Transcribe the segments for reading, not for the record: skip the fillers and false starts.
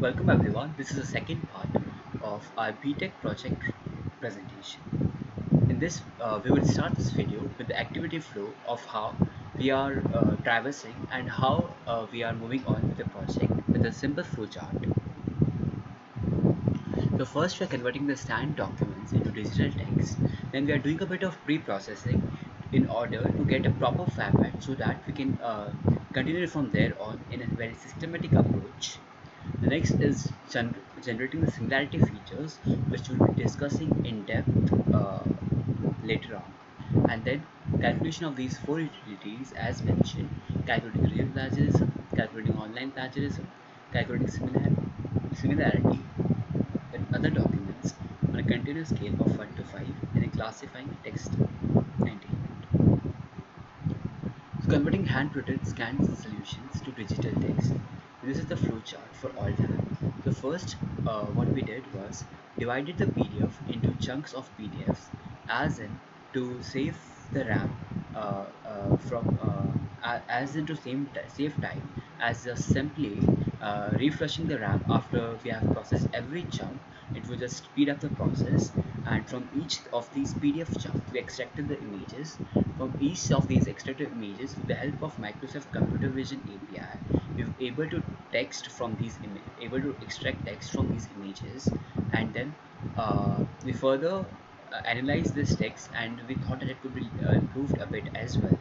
welcome everyone. This is the second part of our BTech project presentation. In this, we will start this video with the activity flow of how we are traversing and how we are moving on with the project with a simple flow chart. So first we are converting the scanned documents into digital text. Then we are doing a bit of pre-processing in order to get a proper format so that we can continue from there on in a very systematic approach. The next is generating the similarity features, which we'll be discussing in depth later on. And then calculation of these four utilities as mentioned: calculating real plagiarism, calculating online plagiarism, calculating similarity with other documents on a continuous scale of 1 to 5, and then classifying text 19. So converting handwritten scanned solutions to digital text. This is the flowchart for all that. So first, what we did was divided the PDF into chunks of PDFs, as in to save the RAM as in to save time, as simply refreshing the RAM after we have processed every chunk. It will just speed up the process, and from each of these PDF chunks we extracted the images. From each of these extracted images, with the help of Microsoft Computer Vision API, we were able to extract text from these images, and then we further analyzed this text, and we thought that it could be improved a bit as well.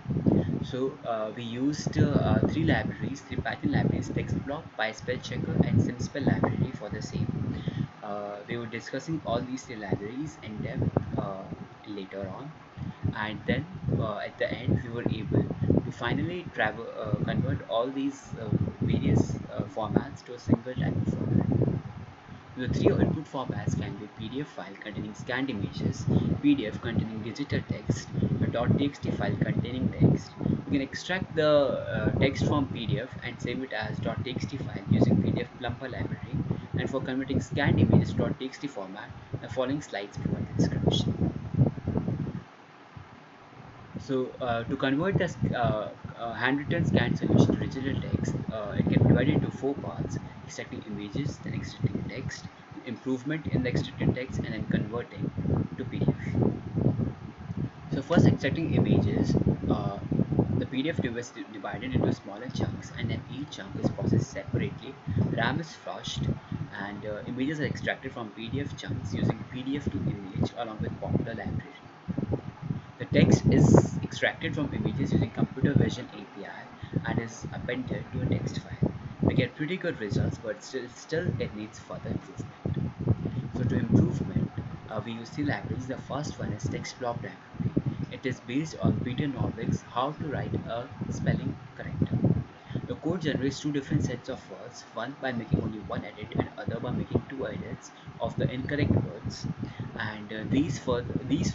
So we used three Python libraries: TextBlock, PySpellChecker, and SimSpell library for the same. We were discussing all these three libraries in depth later on, and then at the end we were able to finally convert all these various formats to a single type of format. The three input formats can be PDF file containing scanned images, PDF containing digital text, a .txt file containing text. You can extract the text from PDF and save it as .txt file using PDF Plumper library. And for converting scanned images to .txt format, the following slides provide the description. So to convert the handwritten scanned solution to digital text, it can be divided into four parts: extracting images, then extracting text, improvement in the extracted text, and then converting to PDF. So first, extracting images, the PDF is divided into smaller chunks, and then each chunk is processed separately. RAM is flushed, and images are extracted from PDF chunks using PDF to image along with popular library. The text is extracted from images using Computer Vision API and is appended to a text file. We get pretty good results, but still it needs further improvement. So to improvement, we use three libraries. The first one is TextBlock library. It is based on Peter Norvik's How to Write a Spelling Corrector. The code generates two different sets of words, one by making only one edit and other by making two edits of the incorrect words. And these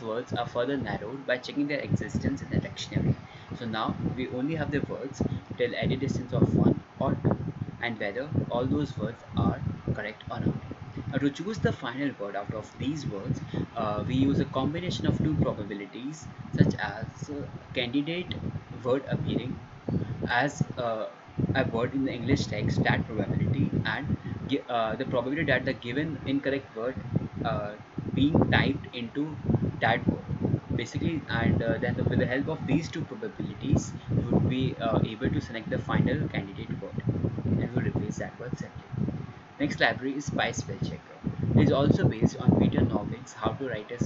words are further narrowed by checking their existence in the dictionary. So now we only have the words till edit distance of 1 or 2, and whether all those words are correct or not. Now to choose the final word out of these words, we use a combination of two probabilities, such as candidate word appearing as a word in the English text, that probability, and the probability that the given incorrect word uh, being typed into that word. Basically, and then with the help of these two probabilities, we would be able to select the final candidate word, and we will replace that word simply. Next library is PySpellChecker. It is also based on Peter Norvik's How to Write a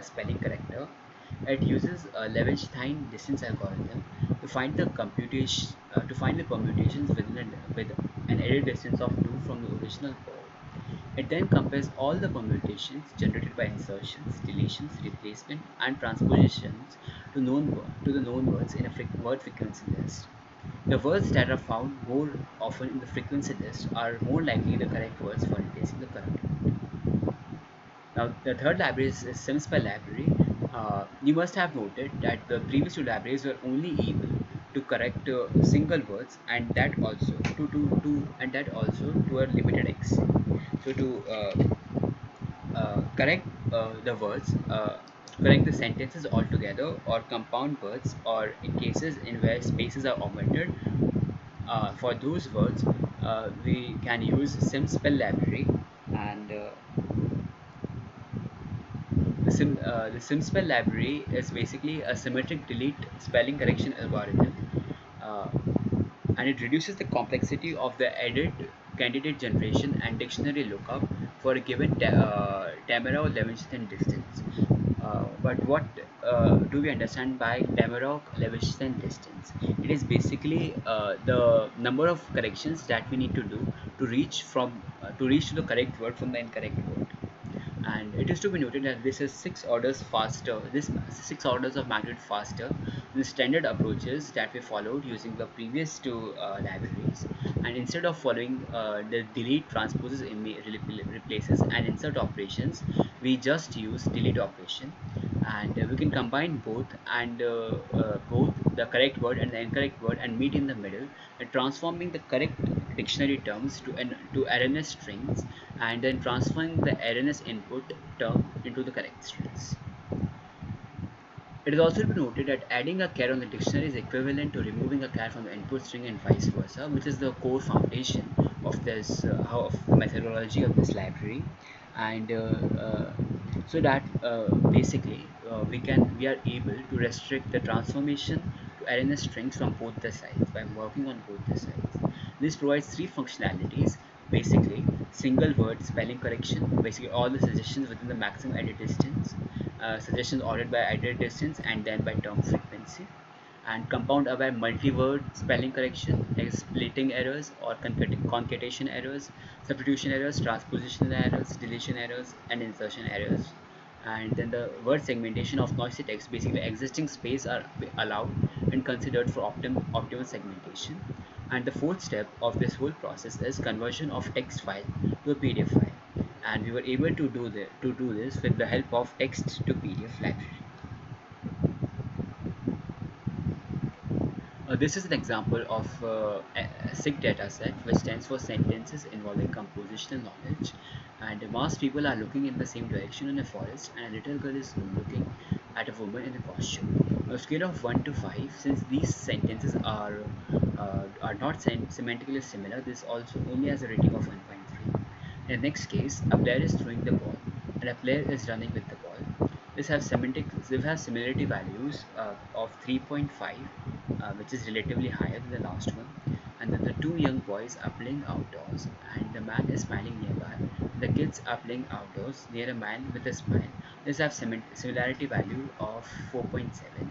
Spelling Corrector. It uses a Levenshtein distance algorithm to find the permutations with an edit distance of 2 from the original word. It then compares all the permutations generated by insertions, deletions, replacement, and transpositions to the known words in a word frequency list. The words that are found more often in the frequency list are more likely the correct words for replacing the correct word. Now, the third library is SimSpell library. You must have noted that the previous two libraries were only able to correct single words, and that also to a limited extent. So to correct the words, correct the sentences altogether, or compound words, or in cases in where spaces are omitted, for those words, we can use SimSpell library, and the SimSpell library is basically a symmetric delete spelling correction algorithm, uh, and it reduces the complexity of the edit, candidate generation, and dictionary lookup for a given Demirov-Levinston distance. But what do we understand by Demirov-Levinston distance? It is basically the number of corrections that we need to do to reach to the correct word from the incorrect word. And it is to be noted that this is six orders of magnitude faster than the standard approaches that we followed using the previous two libraries. And instead of following the delete transposes replaces and insert operations, we just use delete operation, and we can combine both the correct word and the incorrect word and meet in the middle, transforming the correct dictionary terms to RNS strings, and then transferring the RNS input term into the correct strings. It is also to be noted that adding a char on the dictionary is equivalent to removing a char from the input string and vice versa, which is the core foundation of this of the methodology of this library. And so that basically we are able to restrict the transformation to RNS strings from both the sides by working on both the sides. This provides three functionalities: basically single word spelling correction, basically all the suggestions within the maximum edit distance, suggestions ordered by edit distance and then by term frequency, and compound aware multi-word spelling correction like splitting errors or concatenation errors, substitution errors, transposition errors, deletion errors, and insertion errors. And then the word segmentation of noisy text, basically existing space are allowed and considered for optimal segmentation. And the fourth step of this whole process is conversion of text file to a PDF file, and we were able to do this with the help of text to PDF library. This is an example of a SIG dataset, which stands for Sentences Involving Compositional Knowledge. And mass people are looking in the same direction in a forest, and a little girl is looking at a woman in a costume. On a scale of 1 to 5, since these sentences are not semantically similar, this also only has a rating of 1.3. In the next case, a player is throwing the ball, and a player is running with the ball. These have similarity values of 3.5, which is relatively higher than the last one. And then the two young boys are playing outdoors, and the man is smiling nearby. The kids are playing outdoors near a man with a smile. These have similarity value of 4.7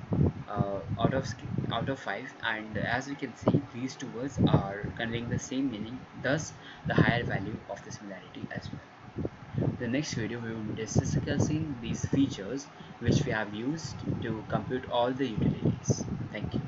out of 5, and as we can see, these two words are conveying the same meaning, thus the higher value of the similarity as well. The next video we will be discussing these features which we have used to compute all the utilities. Thank you.